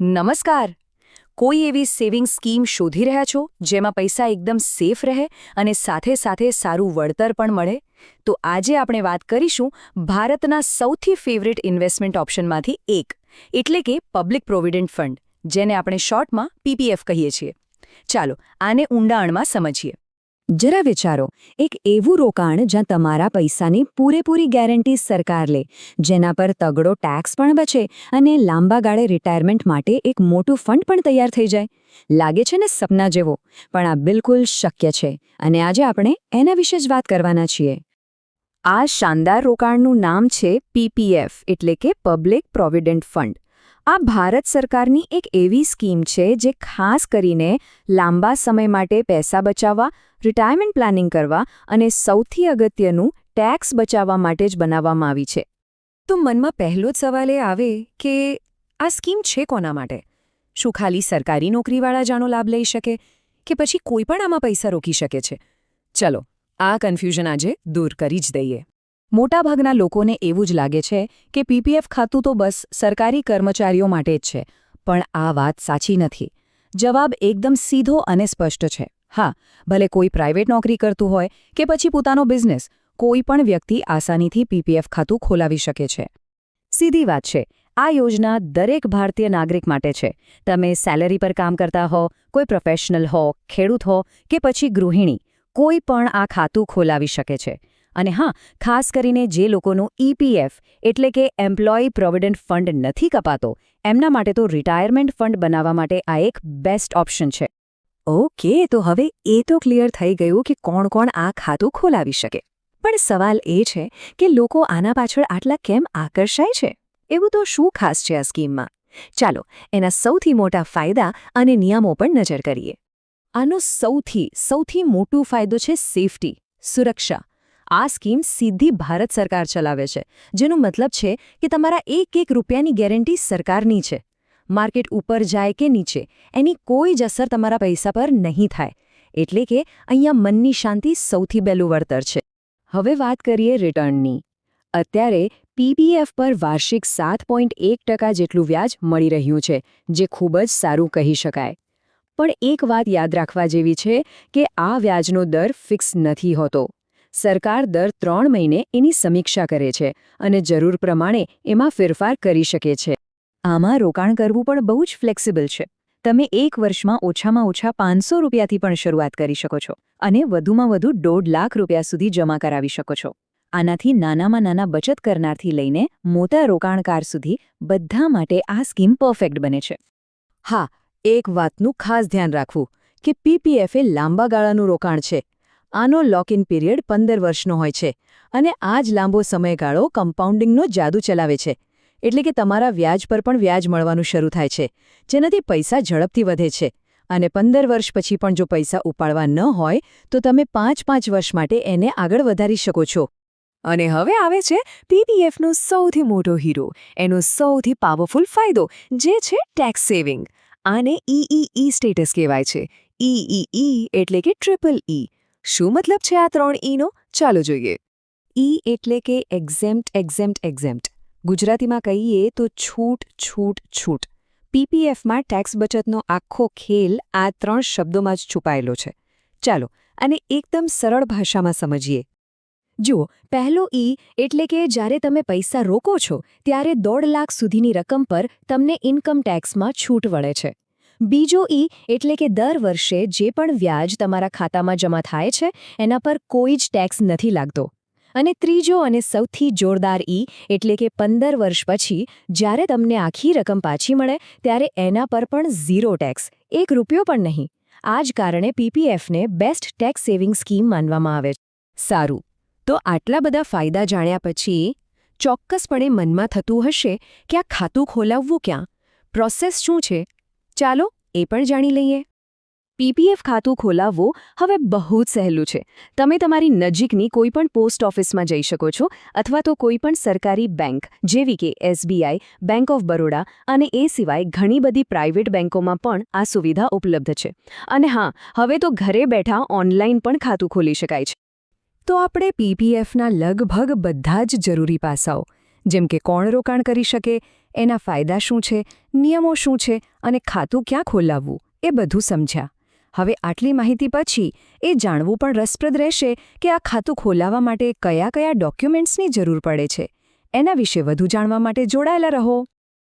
નમસ્કાર. કોઈ એવી સેવિંગ સ્કીમ શોધી રહ્યા છો જેમાં પૈસા એકદમ સેફ રહે અને સાથે સાથે સારું વળતર પણ મળે? તો આજે આપણે વાત કરીશું ભારતના સૌથી ફેવરિટ ઇન્વેસ્ટમેન્ટ ઓપ્શનમાંથી એક, એટલે કે પબ્લિક પ્રોવિડન્ટ ફંડ, જેને આપણે શોર્ટમાં પીપીએફ કહીએ છીએ. ચાલો આને ઊંડાણમાં સમજીએ. જરા વિચારો, એક એવું રોકાણ જ્યાં તમારા પૈસાની પૂરેપૂરી ગેરંટી સરકાર લે, જેના પર તગડો ટેક્સ પણ બચે અને લાંબા ગાળે રિટાયરમેન્ટ માટે એક મોટું ફંડ પણ તૈયાર થઈ જાય. લાગે છે ને સપના જેવો, પણ આ બિલકુલ શક્ય છે અને આજે આપણે એના વિશે જ વાત કરવાના છીએ. આ શાનદાર રોકાણનું નામ છે પીપીએફ, એટલે કે પબ્લિક પ્રોવિડન્ટ ફંડ. આ ભારત સરકારની એક એવી સ્કીમ છે જે ખાસ કરીને લાંબા સમય માટે પૈસા બચાવવા, રિટાયરમેન્ટ પ્લાનિંગ કરવા અને સૌથી અગત્યનું ટેક્સ બચાવવા માટે જ બનાવવામાં આવી છે. તો મનમાં પહેલો જ સવાલ એ આવે કે આ સ્કીમ છે કોના માટે? શું ખાલી સરકારી નોકરીવાળા જ આનો લાભ લઈ શકે કે પછી કોઈ પણ આમાં પૈસા રોકી શકે છે? ચલો આ કન્ફ્યુઝન આજે દૂર કરી જ દઈએ. મોટાભાગના લોકોને એવું જ લાગે છે કે પીપીએફ ખાતું તો બસ સરકારી કર્મચારીઓ માટે જ છે, પણ આ વાત સાચી નથી. જવાબ એકદમ સીધો અને સ્પષ્ટ છે. હા, ભલે કોઈ પ્રાઇવેટ નોકરી કરતું હોય કે પછી પોતાનો બિઝનેસ, કોઈ પણ વ્યક્તિ આસાનીથી પીપીએફ ખાતું ખોલાવી શકે છે. સીધી વાત છે, આ યોજના દરેક ભારતીય નાગરિક માટે છે. તમે સેલરી પર કામ કરતા હો, કોઈ પ્રોફેશનલ હો, ખેડૂત હો કે પછી ગૃહિણી, કોઈ પણ આ ખાતું ખોલાવી શકે છે. અને હા, ખાસ કરીને જે લોકોનું ઈપીએફ એટલે કે એમ્પ્લોયી પ્રોવિડન્ટ ફંડ નથી કપાતો, એમના માટે તો રિટાયરમેન્ટ ફંડ બનાવવા માટે આ એક બેસ્ટ ઓપ્શન છે. ઓકે, તો હવે એ તો ક્લિયર થઈ ગયું કે કોણ કોણ આ ખાતું ખોલાવી શકે. પણ સવાલ એ છે કે લોકો આના પાછળ આટલા કેમ આકર્ષાય છે? એવું તો શું ખાસ છે આ સ્કીમમાં? ચાલો એના સૌથી મોટા ફાયદા અને નિયમો પર નજર કરીએ. આનો સૌથી મોટો ફાયદો છે સેફટી, સુરક્ષા. આ સ્કીમ સીધી ભારત સરકાર ચલાવે છે, જેનો મતલબ છે કે તમારા એક રૂપિયાની ગેરંટી સરકારની છે. માર્કેટ ઉપર જાય કે નીચે, એની કોઈ જ અસર તમારા પૈસા પર નહીં થાય. એટલે કે અહીંયા મનની શાંતિ સૌથી પહેલું વળતર છે. હવે વાત કરીએ રિટર્નની. અત્યારે પીપીએફ પર વાર્ષિક 7.1% જેટલું વ્યાજ મળી રહ્યું છે, જે ખૂબ જ સારું કહી શકાય. પણ એક વાત યાદ રાખવા જેવી છે કે આ વ્યાજનો દર ફિક્સ નથી હોતો. સરકાર દર 3 મહિને એની સમીક્ષા કરે છે અને જરૂર પ્રમાણે એમાં ફેરફાર કરી શકે છે. આમાં રોકાણ કરવું પણ બહુ જ ફ્લેક્સિબલ છે. તમે એક વર્ષમાં ઓછામાં ઓછા 500 રૂપિયાથી પણ શરૂઆત કરી શકો છો અને વધુમાં વધુ 1.5 લાખ રૂપિયા સુધી જમા કરાવી શકો છો. આનાથી નાનામાં નાના બચત કરનારથી લઈને મોટા રોકાણકાર સુધી બધા માટે આ સ્કીમ પરફેક્ટ બને છે. હા, એક વાતનું ખાસ ધ્યાન રાખવું કે પીપીએફ એ લાંબા ગાળાનું રોકાણ છે. આનો લોક ઇન પીરિયડ 15 વર્ષનો હોય છે અને આ જ લાંબો સમયગાળો કમ્પાઉન્ડિંગનો જાદુ ચલાવે છે. એટલે કે તમારા વ્યાજ પર પણ વ્યાજ મળવાનું શરૂ થાય છે, જેનાથી પૈસા ઝડપથી વધે છે. અને 15 વર્ષ પછી પણ જો પૈસા ઉપાડવા ન હોય તો તમે 5 વર્ષ માટે એને આગળ વધારી શકો છો. અને હવે આવે છે પીપીએફનો સૌથી મોટો હીરો, એનો સૌથી પાવરફુલ ફાયદો, જે છે ટેક્સ સેવિંગ. આને ઈઈઈ સ્ટેટસ કહેવાય છે. ઈઈઈ એટલે કે ટ્રિપલ ઈ. શું મતલબ છે આ 3 ઈનો? ચાલો જોઈએ. ઈ એટલે કે એક્ઝેમ્પ્ટ. ગુજરાતીમાં કહીએ તો છૂટ. પીપીએફમાં ટેક્સ બચતનો આખો ખેલ આ 3 શબ્દોમાં જ છુપાયેલો છે. ચાલો આને એકદમ સરળ ભાષામાં સમજીએ. જુઓ, પહેલો ઈ એટલે કે જ્યારે તમે પૈસા રોકો છો ત્યારે 1.5 લાખ સુધીની રકમ પર તમને ઇન્કમ ટેક્સમાં છૂટ મળે છે. બીજો ઈ એટલે કે દર વર્ષે જે પણ વ્યાજ તમારા ખાતામાં જમા થાય છે એના પર કોઈ જ ટેક્સ નથી લાગતો. અને ત્રીજો અને સૌથી જોરદાર ઈ એટલે કે 15 વર્ષ પછી જ્યારે તમને આખી રકમ પાછી મળે ત્યારે એના પર પણ 0 ટેક્સ, 1 રૂપિયો પણ નહીં. આ જ કારણે પીપીએફને બેસ્ટ ટેક્સ સેવિંગ સ્કીમ માનવામાં આવે છે. સારું, તો આટલા બધા ફાયદા જાણ્યા પછી ચોક્કસપણે મનમાં થતું હશે કે આ ખાતું ખોલાવવું ક્યાં? પ્રોસેસ શું છે? ચાલો એ પણ જાણી લઈએ. પીપીએફ ખાતું ખોલાવવું હવે બહુ જ સહેલું છે. તમે તમારી નજીકની કોઈપણ પોસ્ટ ઓફિસમાં જઈ શકો છો અથવા તો કોઈપણ સરકારી બેંક જેવી કે એસબીઆઈ, બેંક ઓફ બરોડા અને એ સિવાય ઘણી બધી પ્રાઇવેટ બેંકોમાં પણ આ સુવિધા ઉપલબ્ધ છે. અને હા, હવે તો ઘરે બેઠા ઓનલાઈન પણ ખાતું ખોલી શકાય છે. તો આપણે પીપીએફના લગભગ બધા જ જરૂરી પાસાઓ, જેમ કે કોણ રોકાણ કરી શકે, એના ફાયદા શું છે, નિયમો શું છે અને ખાતું ક્યાં ખોલાવવું એ બધું સમજ્યા. હવે આટલી માહિતી પછી એ જાણવું પણ રસપ્રદ રહેશે કે આ ખાતું ખોલાવવા માટે કયા કયા ડોક્યુમેન્ટ્સની જરૂર પડે છે. એના વિશે વધુ જાણવા માટે જોડાયેલા રહો.